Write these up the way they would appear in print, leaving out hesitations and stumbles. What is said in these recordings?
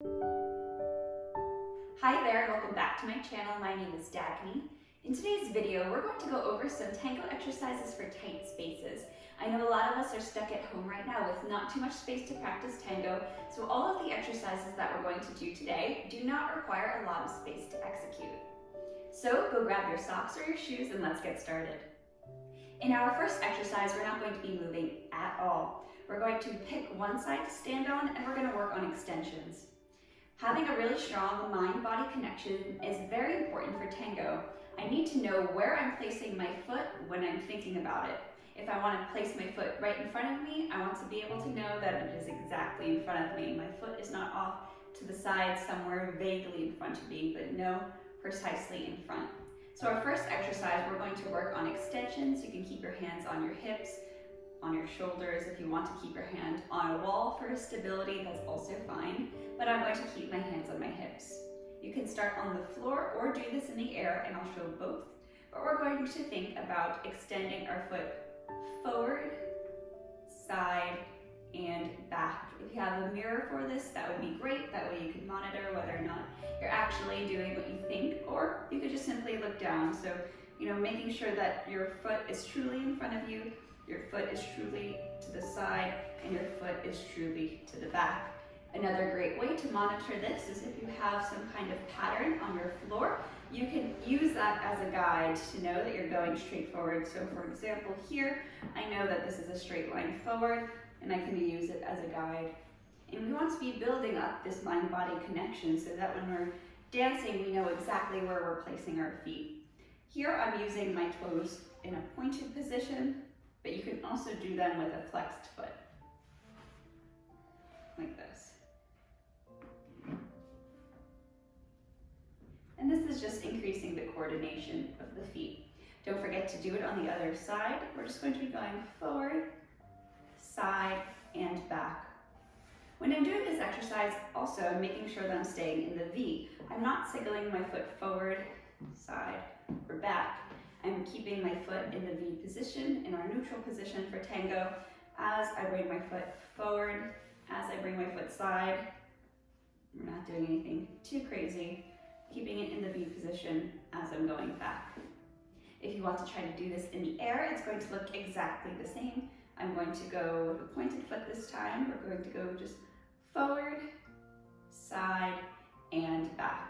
Hi there, and welcome back to my channel. My name is Dagny. In today's video, we're going to go over some tango exercises for tight spaces. I know a lot of us are stuck at home right now with not too much space to practice tango, so all of the exercises that we're going to do today do not require a lot of space to execute. So go grab your socks or your shoes and let's get started. In our first exercise, we're not going to be moving at all. We're going to pick one side to stand on and we're going to work on extensions. Having a really strong mind-body connection is very important for tango. I need to know where I'm placing my foot when I'm thinking about it. If I want to place my foot right in front of me, I want to be able to know that it is exactly in front of me. My foot is not off to the side somewhere vaguely in front of me, but no, precisely in front. So our first exercise, we're going to work on extensions. You can keep your hands on your hips, on your shoulders. If you want to keep your hand on a wall for stability, that's also fine, but I'm going to keep my hands on my hips. You can start on the floor or do this in the air, and I'll show both, but we're going to think about extending our foot forward, side, and back. If you have a mirror for this, that would be great. That way you can monitor whether or not you're actually doing what you think, or you could just simply look down. So, making sure that your foot is truly in front of you, your foot is truly to the side, and your foot is truly to the back. Another great way to monitor this is if you have some kind of pattern on your floor, you can use that as a guide to know that you're going straight forward. So for example, here, I know that this is a straight line forward, and I can use it as a guide. And we want to be building up this mind-body connection so that when we're dancing, we know exactly where we're placing our feet. Here, I'm using my toes in a pointed position, but you can also do them with a flexed foot, like this. And this is just increasing the coordination of the feet. Don't forget to do it on the other side. We're just going to be going forward, side, and back. When I'm doing this exercise, also I'm making sure that I'm staying in the V. I'm not signaling my foot forward, side, or back. I'm keeping my foot in the V position, in our neutral position for tango, as I bring my foot forward, as I bring my foot side. We're not doing anything too crazy, keeping it in the V position as I'm going back. If you want to try to do this in the air, it's going to look exactly the same. I'm going to go with a pointed foot this time. We're going to go just forward, side, and back.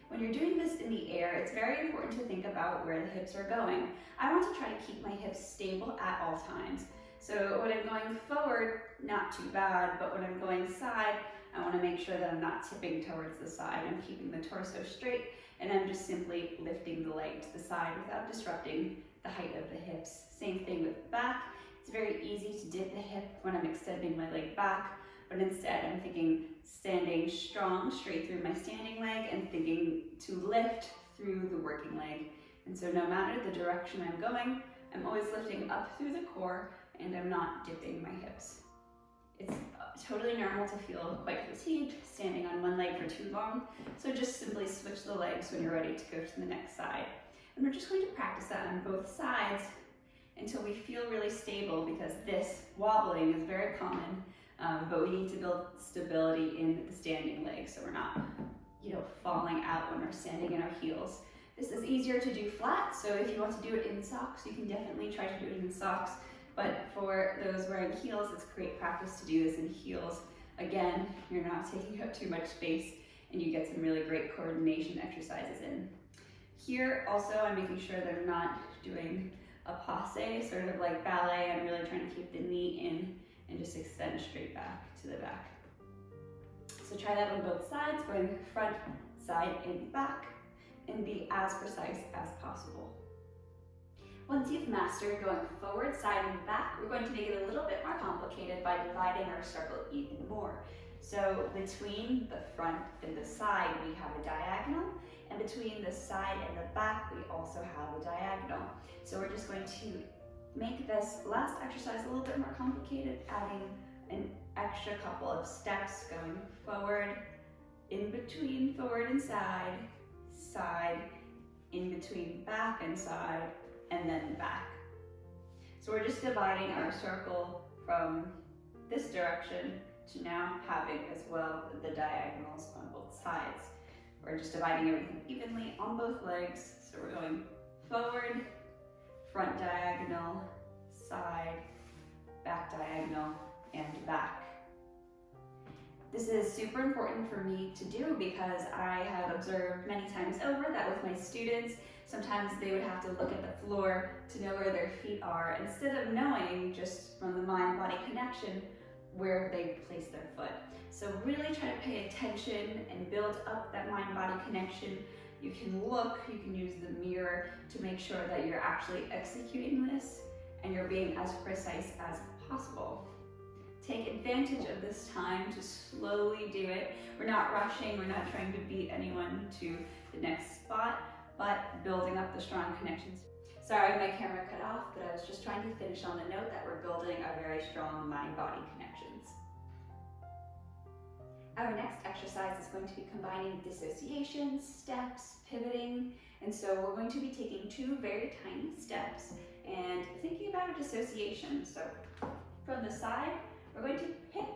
When you're doing this in the air, it's very important to think about where the hips are going. I want to try to keep my hips stable at all times. So when I'm going forward, not too bad, but when I'm going side, I want to make sure that I'm not tipping towards the side. I'm keeping the torso straight, and I'm just simply lifting the leg to the side without disrupting the height of the hips. Same thing with the back. It's very easy to dip the hip when I'm extending my leg back, but instead I'm thinking standing strong straight through my standing leg and thinking to lift through the working leg. And so no matter the direction I'm going, I'm always lifting up through the core and I'm not dipping my hips. It's totally normal to feel quite fatigued standing on one leg for too long, so just simply switch the legs when you're ready to go to the next side. And we're just going to practice that on both sides until we feel really stable, because this wobbling is very common, but we need to build stability in the standing leg so we're not falling out when we're standing in our heels. This is easier to do flat, so if you want to do it in socks, you can definitely try to do it in socks. But for those wearing heels, it's great practice to do this in heels. Again, you're not taking up too much space and you get some really great coordination exercises in. Here also, I'm making sure that I'm not doing a passe, sort of like ballet. I'm really trying to keep the knee in and just extend straight back to the back. So try that on both sides, going front, side, and back, and be as precise as possible. Once you've mastered going forward, side, and back, we're going to make it a little bit more complicated by dividing our circle even more. So between the front and the side, we have a diagonal, and between the side and the back, we also have a diagonal. So we're just going to make this last exercise a little bit more complicated, adding an extra couple of steps, going forward, in between forward and side, side, in between back and side, and then back. So we're just dividing our circle from this direction to now having as well the diagonals on both sides. We're just dividing everything evenly on both legs. So we're going forward, front diagonal, side, back diagonal, and back. This is super important for me to do because I have observed many times over that with my students, sometimes they would have to look at the floor to know where their feet are instead of knowing just from the mind-body connection where they place their foot. So really try to pay attention and build up that mind-body connection. You can look, you can use the mirror to make sure that you're actually executing this and you're being as precise as possible. Take advantage of this time to slowly do it. We're not rushing, we're not trying to beat anyone to the next spot, but building up the strong connections. Sorry, my camera cut off, but I was just trying to finish on the note that we're building a very strong mind-body connections. Our next exercise is going to be combining dissociation, steps, pivoting, and so we're going to be taking 2 very tiny steps and thinking about a dissociation. So from the side, we're going to pick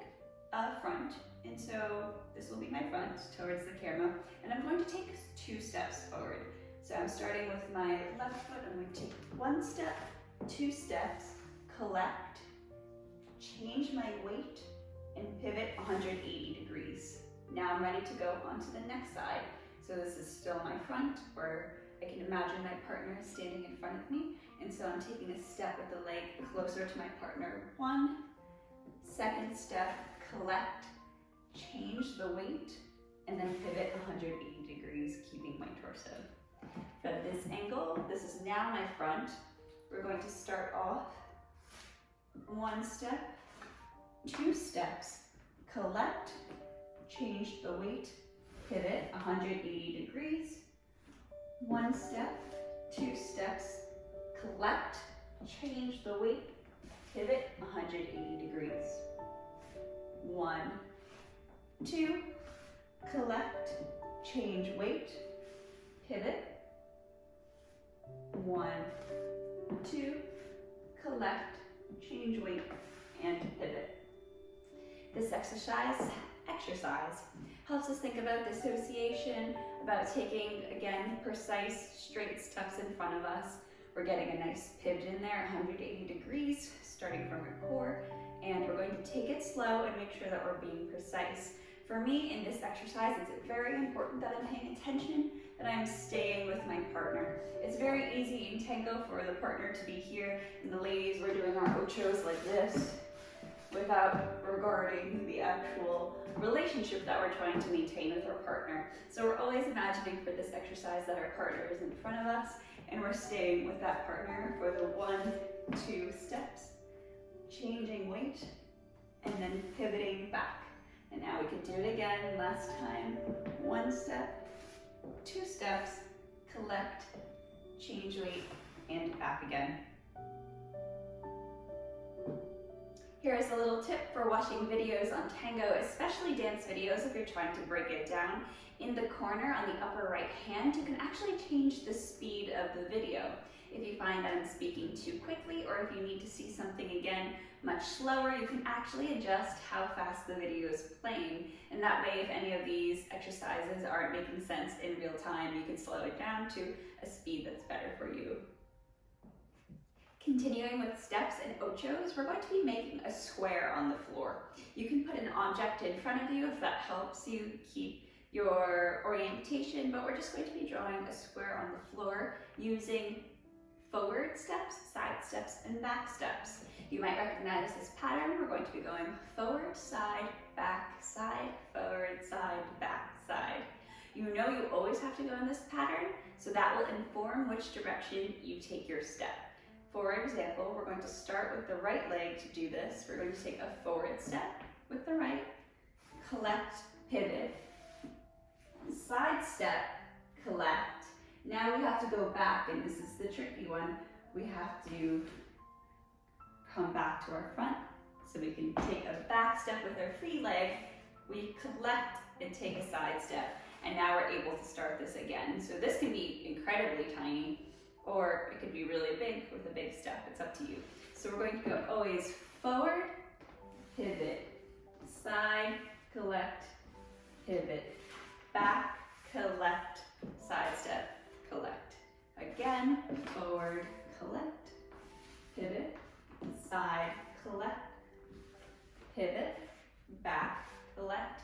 a front, and so this will be my front towards the camera, and I'm going to take 2 steps forward. So I'm starting with my left foot, I'm going to take 1 step, 2 steps, collect, change my weight, and pivot 180 degrees. Now I'm ready to go on to the next side. So this is still my front, where I can imagine my partner standing in front of me, and so I'm taking a step with the leg closer to my partner. 1, 2nd step, collect, change the weight, and then pivot 180 degrees, keeping my torso. From this angle, this is now my front. We're going to start off 1 step, 2 steps, collect, change the weight, pivot 180 degrees. 1 step, 2 steps, collect, change the weight, pivot 180 degrees. 1, 2, collect, change weight, pivot. 1, 2, collect, change weight, and pivot. This exercise helps us think about dissociation, about taking, again, precise, straight steps in front of us. We're getting a nice pivot in there, 180 degrees, starting from our core, and we're going to take it slow and make sure that we're being precise. For me, in this exercise, it's very important that I'm paying attention, that I'm staying with my partner. It's very easy in Tango for the partner to be here, and the ladies, we're doing our ochos like this, without regarding the actual relationship that we're trying to maintain with our partner. So we're always imagining for this exercise that our partner is in front of us, and we're staying with that partner for the 1, 2 steps, changing weight, and then pivoting back. And now we can do it again, last time. 1 step, 2 steps, collect, change weight, and back again. Here is a little tip for watching videos on Tango, especially dance videos if you're trying to break it down. In the corner on the upper right hand, you can actually change the speed of the video. If you find that I'm speaking too quickly, or if you need to see something again much slower, you can actually adjust how fast the video is playing. And that way, if any of these exercises aren't making sense in real time, you can slow it down to a speed that's better for you. Continuing with steps and ochos, we're going to be making a square on the floor. You can put an object in front of you if that helps you keep your orientation, but we're just going to be drawing a square on the floor using forward steps, side steps, and back steps. You might recognize this pattern. We're going to be going forward, side, forward, side, back, side. You know you always have to go in this pattern, so that will inform which direction you take your step. For example, we're going to start with the right leg to do this. We're going to take a forward step with the right, collect, pivot, side step, collect. Now we have to go back, and this is the tricky one. We have to come back to our front. So we can take a back step with our free leg, we collect and take a side step, and now we're able to start this again. So this can be incredibly tiny, or it could be really big with a big step. It's up to you. So we're going to go always forward, pivot, side, collect, pivot, back, collect, side step, collect. Again, forward, collect, pivot, side, collect, pivot, back, collect,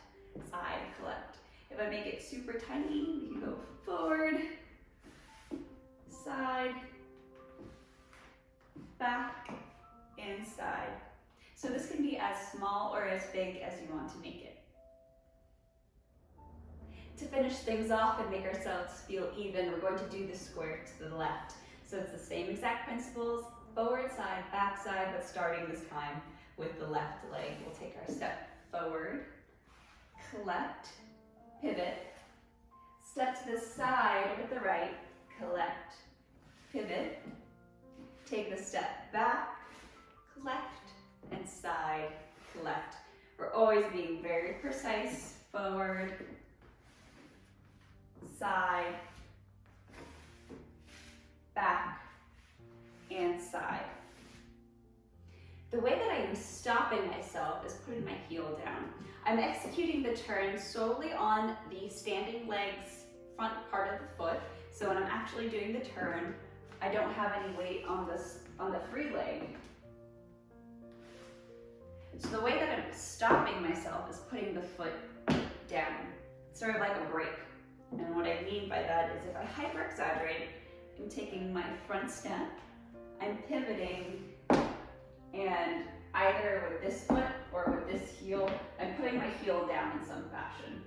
side, collect. If I make it super tiny, we can go forward, side, back, and side. So this can be as small or as big as you want to make it. To finish things off and make ourselves feel even, we're going to do the square to the left. So it's the same exact principles, forward side, back side, but starting this time with the left leg. We'll take our step forward, collect, pivot, step to the side with the right, collect, pivot, take the step back, collect, and side, collect. We're always being very precise, forward, side, back, and side. The way that I am stopping myself is putting my heel down. I'm executing the turn solely on the standing leg's front part of the foot. So when I'm actually doing the turn, I don't have any weight on the free leg. So the way that I'm stopping myself is putting the foot down, sort of like a break. And what I mean by that is if I hyper exaggerate, I'm taking my front step, I'm pivoting, and either with this foot or with this heel, I'm putting my heel down in some fashion.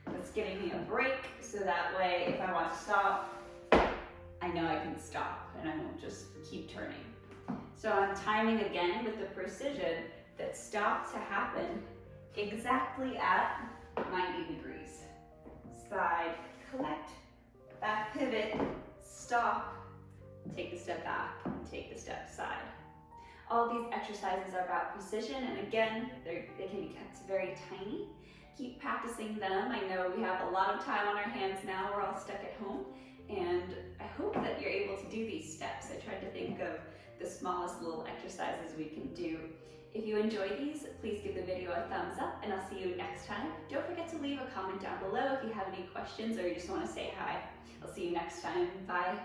That's giving me a break, so that way if I want to stop, I know I can stop and I won't just keep turning. So I'm timing again with the precision that stop to happen exactly at 90 degrees. Side, collect, back pivot, stop, take the step back, take the step side. All these exercises are about precision, and again, they can be kept very tiny. Keep practicing them. I know we have a lot of time on our hands now. We're all stuck at home, and I hope that you're able to do these steps. I tried to think of the smallest little exercises we can do. If you enjoy these, please give the video a thumbs up, and I'll see you next time. Don't forget to leave a comment down below if you have any questions or you just want to say hi. I'll see you next time. Bye.